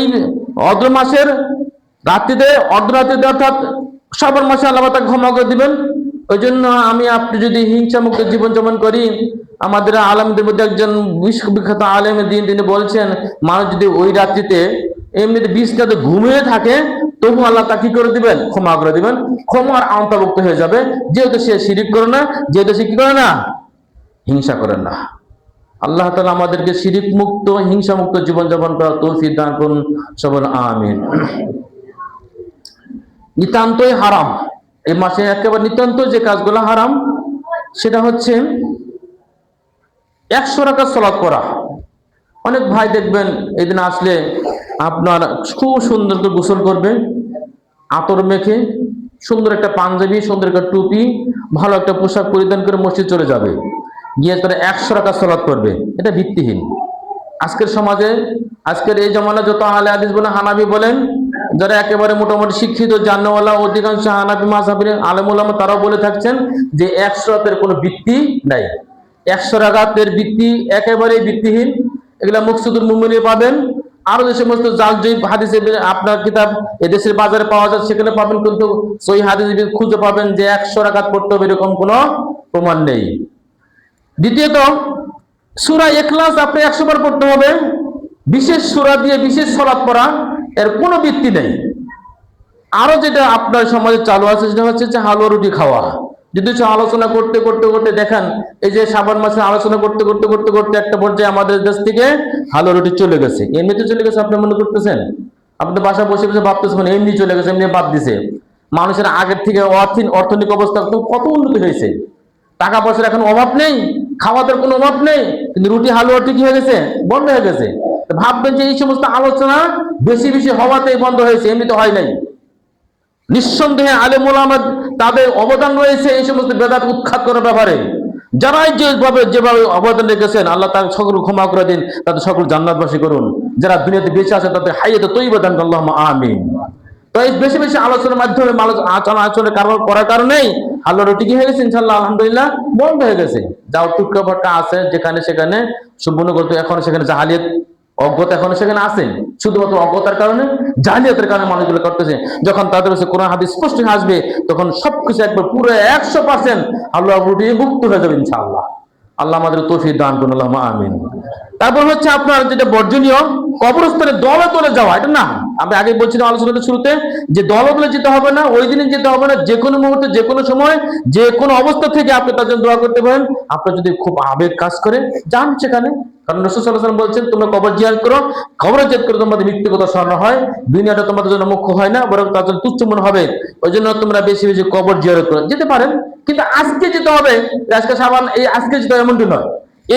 অর্ধ মাসের রাত্রিতে, অর্ধরাত্রিতে, অর্থাৎ শাবান মাসে আল্লাহ তাকে ক্ষমা করে দিবেন। ওই জন্য আমি আপনি যদি হিংসামুক্ত জীবনযাপন করি, আমাদের আলেমদের মধ্যে একজন বিশ্ববিখ্যাত আলেমের দিন তিনি বলছেন, মানুষ যদি ওই রাত্রিতে এমনিতে বিছনাতে ঘুমিয়ে থাকে তবু আল্লাহ তা কি করে দিবেন, ক্ষমা করে দিবেন, ক্ষমার আওতাভুক্ত হয়ে যাবে, যেহেতু সে শিরিক করে না, যেহেতু সে কি করে না, হিংসা করে না। আল্লাহ তাআলা আমাদেরকে শিরিক মুক্ত, হিংসা মুক্ত জীবনযাপন করার তৌফিক দান করুন, সবাই আমিন। নিতান্তই হারাম এই মাসে, একেবারে নিতান্ত যে কাজগুলো হারাম সেটা হচ্ছে 100 রাকাত সালাত পড়া। অনেক ভাই দেখবেন এদিন আসলে আপনার খুব সুন্দর করে গোসল করবে, আতর মেখে, সুন্দর একটা পাঞ্জাবি, সুন্দর একটা টুপি, ভালো একটা পোশাক পরিধান করে মসজিদ চলে যাবে, গিয়ে তারা 100 রাকাত সালাত করবে। এটা ভিত্তিহীন। আজকের সমাজে, আজকের এই জমানা যত আহলে হাদিস বলেন, হানাফি বলেন, যারা একেবারে মোটামুটি শিক্ষিত জাননেওয়ালা অধিকাংশ হানাফি মাযহাবের আলেম ওলামা তারাও বলে থাকছেন যে 100 রাকাতের কোনো ভিত্তি নাই। 100 রাকাতের ভিত্তি একেবারেই ভিত্তিহীন। এগুলা মুকসুদুল মুমিনে পাবেন, আরো যে সমস্ত জালজয়ীব হাদিসে আপনার কিতাব এদেশের বাজারে পাওয়া যায় সেখানে পাবেন, কিন্তু সহিহ হাদিস খুঁজে পাবেন যে 100 রাকাত পড়তে হবে এরকম কোনো প্রমাণ নেই। দ্বিতীয়ত, সূরা ইখলাস আপনি 100 বার পড়তে হবে, বিশেষ সূরা দিয়ে বিশেষ সালাত পড়া, এর কোনো ভিত্তি নেই। আরো যেটা আপনার সমাজে চালু আছে সেটা হচ্ছে যে হালুয়া রুটি খাওয়া। যদি আলোচনা করতে করতে করতে দেখেন এই যে শ্রাবণ মাসে আলোচনা করতে করতে করতে করতে একটা পর্যায়ে আমাদের দেশ থেকে হালুয়া রুটি চলে গেছে। এমনিতে চলে গেছে আপনি মনে করতেছেন? আপনি বাসা বসে বসে ভাবতেছেন এমনি চলে গেছে, এমনি বাদ দিছে। মানুষের আগের থেকে অর্থনৈতিক অবস্থা কত উন্নতি হয়েছে, টাকা পয়সার এখন অভাব নেই, খাওয়া দাওয়ার কোনো অভাব নেই, কিন্তু রুটি হালুয়া ঠিক হয়ে গেছে, বন্ধ হয়ে গেছে। ভাববেন যে এই সমস্ত আলোচনা বেশি বেশি হওয়াতেই বন্ধ হয়েছে, এমনিতে হয় নাই। নিঃসন্দেহে আলেম ওলামা তাদের অবদান রয়েছে এই সমস্ত বেদাত উৎখাত করার ব্যাপারে। যারাই যেভাবে অবদান রেখেছেন আল্লাহ তার সকল ক্ষমা করে দিন, তাদের সকল জান্নাতবাসী করুন। যারা দুনিয়াতে বেঁচে আছে তাদের হাইয়াতে তৈয়বা দান, আল্লাহুম্মা আমিন। তো এই বেশি বেশি আলোচনার মাধ্যমে আলোচনা করার কারণেই হালুয়া রুটি কি হয়ে গেছে, ইনশাআল্লাহ আলহামদুলিল্লাহ বন্ধ হয়ে গেছে। যাও টুকরা ফাটকা আছে যেখানে সেখানে সম্পূর্ণ করতে, এখন সেখানে জাহালিয়াত অজ্ঞতা এখনো সেখানে আছে, শুধুমাত্র অজ্ঞতার কারণে, জাহিলিয়াতের কারণে মানুষগুলো করতেছে। যখন তাদের কাছে কোরআন হাদিস স্পষ্ট আসবে তখন সবকিছু একবার পুরো 100% আল্লাহ রুটি মুক্ত হয়ে যাবে ইনশাআল্লাহ। আল্লাহ আমাদের তৌফিক দান করুন, আল্লাহুম্মা আমিন। তারপর হচ্ছে আপনার যেটা বর্জনীয়, কবরস্থানে দলে দলে যাওয়া। এটা না, আমি আগে বলছিলাম আলোচনাটা শুরুতে যে দলে দলে যেতে হবে না, ওই দিনে যেতে হবে না, যে কোনো মুহূর্তে, যে কোনো সময়, যে কোনো অবস্থা থেকে আপনি তার জন্য দোয়া করতে পারেন। আপনার যদি খুব আবেগ কাজ করে যান সেখানে, কারণ রাসূল সাল্লাল্লাহু আলাইহি ওয়াসাল্লাম বলছেন তোমরা কবর জিয়ারত করো, কবর জিয়ারত করে তোমাদের ব্যক্তিগত স্মরণ হয়, দুনিয়াটা তোমাদের জন্য মুখ্য হয় না, বরং তার জন্য তুচ্ছ মনে হবে। ওই জন্য তোমরা বেশি বেশি কবর জিয়ারত করো। যেতে পারেন, কিন্তু আজকে যেতে হবে, আজকে সাবান, এই আজকে যেতে হবে এমনটি নয়।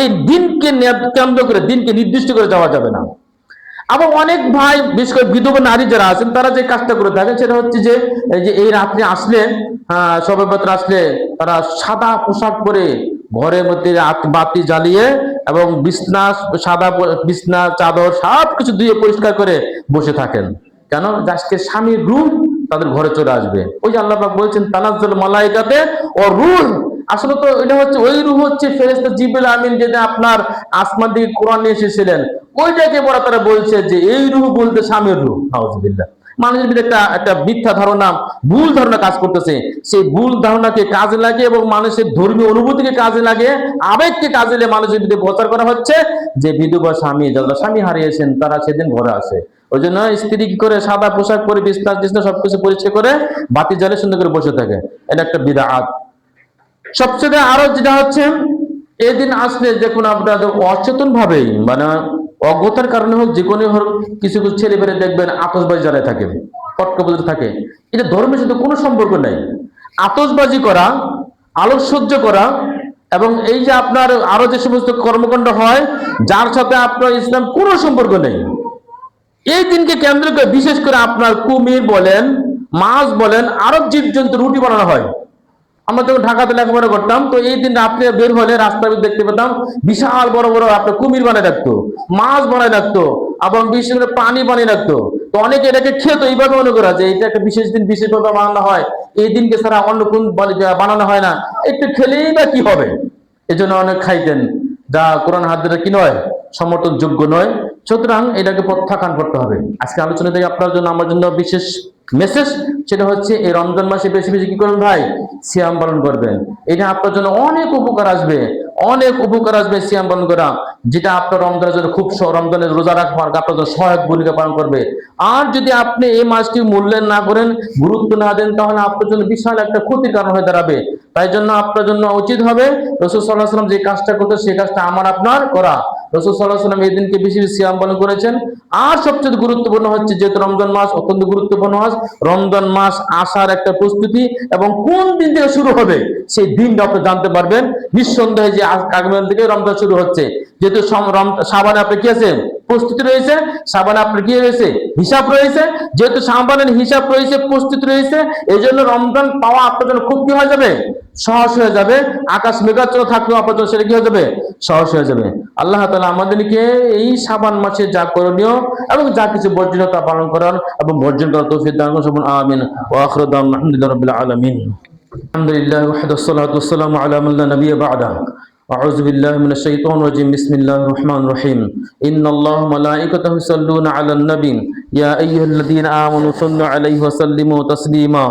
এই দিনকে কেন্দ্র করে, দিনকে নির্দিষ্ট করে যাওয়া যাবে না। আবার অনেক ভাই, বিশেষ করে বিধবা নারী যারা আছেন তারা যে কাজটা করে থাকেন সেটা হচ্ছে যে এই রাত্রে আসলে, শবে বরাত আসলে তারা সাদা পোশাক পরে ঘরের মধ্যে বাতি জ্বালিয়ে এবং বিছনা, সাদা বিছনা চাদর সবকিছু ধুয়ে পরিষ্কার করে বসে থাকেন। কেন? আজকে স্বামীর রূহ তাদের ঘরে চলে আসবে। ওই যে আল্লাহ পাক বলছেন তানাজ্জালুল মালাইকাতে ও রূহ, আসলে তো এটা হচ্ছে ওই রূহ হচ্ছে ফেরেশতা জিবরিল আমিন, যেটা আপনার আসমান থেকে কোরআন নিয়ে এসেছিলেন, ওইটাকে বলা তারা বলছে যে এই রূহ বলতে স্বামীর রূহ। নাউযুবিল্লাহ। মানুষের ভিতরে একটা মিথ্যা ধারণা, ভুল ধারণা কাজ করতেছে। সেই ভুল ধারণাকে কাজে লাগে এবং মানুষের ধর্মীয় অনুভূতিকে কাজে লাগে, আবেগকে কাজে লাগে মানুষের ভিতরে প্রচার করা হচ্ছে যে বিধবা স্বামী, যারা স্বামী হারিয়েছেন তারা সেদিন ঘরে আসে। ওই জন্য স্ত্রী কি করে সাদা পোশাক পরে বিছনা সবকিছু পরিষ্কার করে বাতি জ্বালিয়ে সুন্দর করে বসে থাকে, এটা একটা বিদআত। সবচেয়ে আরো যেটা হচ্ছে, এদিন আসলে যে কোনো আপনাদের অচেতন ভাবেই, মানে অজ্ঞতার কারণে হোক, যে কোনো হোক, কিছু কিছু ছেলে পেলে দেখবেন আতশবাজি জ্বালায় থাকে, পটকা বলতে থাকে। এটা ধর্মের সাথে কোনো সম্পর্ক নাই। আতশবাজি করা, আলোকসজ্জ করা এবং এই যে আপনার আরো যে সমস্ত কর্মকাণ্ড হয় যার সাথে আপনার ইসলাম কোনো সম্পর্ক নেই। এই দিনকে কেন্দ্র করে বিশেষ করে আপনার কুমির বলেন, মাছ বলেন, আরো জীবজন্তু রুটি বানানো হয়। আমরা যখন ঢাকাতে লেখাপড়া করতাম তো এই দিন রাত্রে বের হলে রাস্তায় দেখতে পেতাম বিশাল বড় বড় আপনার কুমির বানায় রাখতো, মাছ বানায় রাখতো এবং বিশেষ করে পানি বানিয়ে রাখতো। তো অনেকে এটাকে খেত এইভাবে মনে করা যে এটা একটা বিশেষ দিন, বিশেষভাবে বানানো হয়, এই দিনকে ছাড়া অন্য কোন বানানো হয় না, একটু খেলেই বা কি হবে। এই জন্য অনেক খাইতেন, যা কোরআন হাদিসে কি নয়, সমর্থনযোগ্য নয়। সুতরাং এটাকে প্রত্যাখ্যান করতে হবে। আজকে আলোচনা থেকে আপনার জন্য, আমার জন্য বিশেষ মেসেজ, সেটা হচ্ছে এই রমজান মাসে বেশি বেশি কি করবেন ভাই, সিয়াম পালন করবেন। এটা আপনার জন্য অনেক উপকার আসবে, অনেক উপকার আসবে সিয়াম পালন করা, যেটা আপনার রমজানের জন্য খুব রমজানের রোজা রাখা আপনার জন্য সহায়ক ভূমিকা পালন করবে। আর যদি আপনি এই মাসটি মূল্যায়ন না করেন, গুরুত্ব না দেন, তাহলে আপনার জন্য বিশাল একটা ক্ষতির কারণ হয়ে দাঁড়াবে। তাই জন্য আপনার জন্য উচিত হবে রাসূল সাল্লাল্লাহু আলাইহি ওয়াসাল্লাম যে কাজটা করতেন সেই কাজটা আমার আপনার করা। রাসূল সাল্লাল্লাহু আলাইহি ওয়াসাল্লাম এই দিনকে বেশি বেশি সিয়াম পালন করেছেন। আর সবচেয়ে গুরুত্বপূর্ণ হচ্ছে, যেহেতু রমজান মাস অত্যন্ত গুরুত্বপূর্ণ মাস, রমজান মাস আসার একটা প্রস্তুতি এবং কোন দিন থেকে শুরু হবে সেই দিনটা আপনি জানতে পারবেন নিঃসন্দেহে যে আগামী থেকে রমজান শুরু হচ্ছে। যেহেতু শাবানে আপনি কি আছে, প্রস্তুতি রয়েছে, শাবানে আপনার কি রয়েছে, হিসাব রয়েছে। যেহেতু শাবানের হিসাব রয়েছে, প্রস্তুতি রয়েছে, এই জন্য রমজান পাওয়া আপনার জন্য খুব কি হয়ে যাবে, সহজ হয়ে যাবে। আকাশ মেঘাচ্ছন্ন থাকলেও আপনার জন্য সেটা কি হয়ে যাবে, সহজ হয়ে যাবে। আল্লাহ তাআলা আমাদেরকে এই শাবান মাসে যা করণীয় এবং যা কিছু বর্জনীয় তা পালন করার এবং বর্জন করার তৌফিক দান করুন। আমিন। ওয়া আখিরু দাওয়ানা আলহামদুলিল্লাহি রাব্বিল আলামিন। আলহামদুলিল্লাহ ওয়াহদাহু ওয়াসসালাতু ওয়াসসালামু আলা মান লা নাবিয়্যা বা'দাহু। أعوذ بالله من الشيطان الرجيم. بسم الله الرحمن الرحيم. إن الله وملائكته يصلون على النبي يا أيها الذين آمنوا صلوا عليه وسلموا تسليما.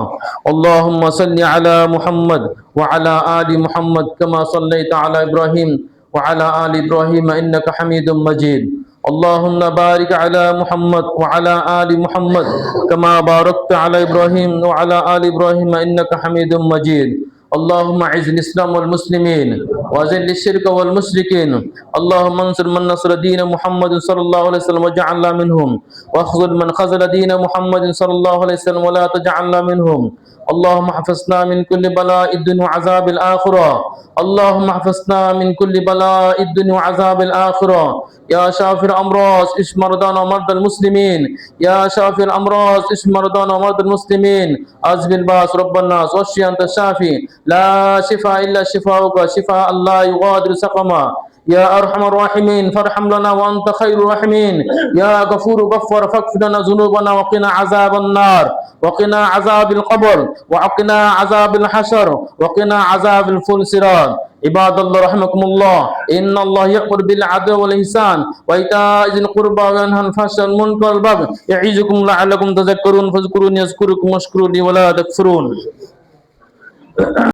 اللهم صل على محمد وعلى آل محمد كما صليت على إبراهيم وعلى آل إبراهيم إنك حميد مجيد. اللهم بارك على محمد وعلى آل محمد كما باركت على إبراهيم وعلى آل إبراهيم إنك حميد مجيد. اللهم اعز الاسلام والمسلمين واذل الشرك والمشركين. اللهم انصر من نصر دين محمد صلى الله عليه وسلم واجعلنا منهم، واخذل من خذل دين محمد صلى الله عليه وسلم ولا تجعلنا منهم. اللهم احفظنا من كل بلاء الدنيا وعذاب الآخرة. اللهم احفظنا من كل بلاء الدنيا وعذاب الآخرة. يا شافي الأمراض اشف مرضانا ومرضى المسلمين. يا شافي الأمراض اشف مرضانا ومرضى المسلمين. أذهب الباس رب الناس واشفي أنت الشافي لا شفاء إلا شفاؤك شفاء لا يغادر سقما. يا أرحم الراحمين فارحم لنا وأنت خير الراحمين. يا غفور غفار فاغفر لنا ذنوبنا وقنا عذاب النار وقنا عذاب القبر وقنا عذاب الحشر وقنا عذاب الفلسرات. عباد الله رحمكم الله، إن الله يأمر بالعدل والإحسان وإيتاء ذي القربى وينهى عن الفحشاء والمنكر والبغي يعظكم لعلكم تذكرون. فاذكروني أذكركم واشكروا لي ولا تكفرون.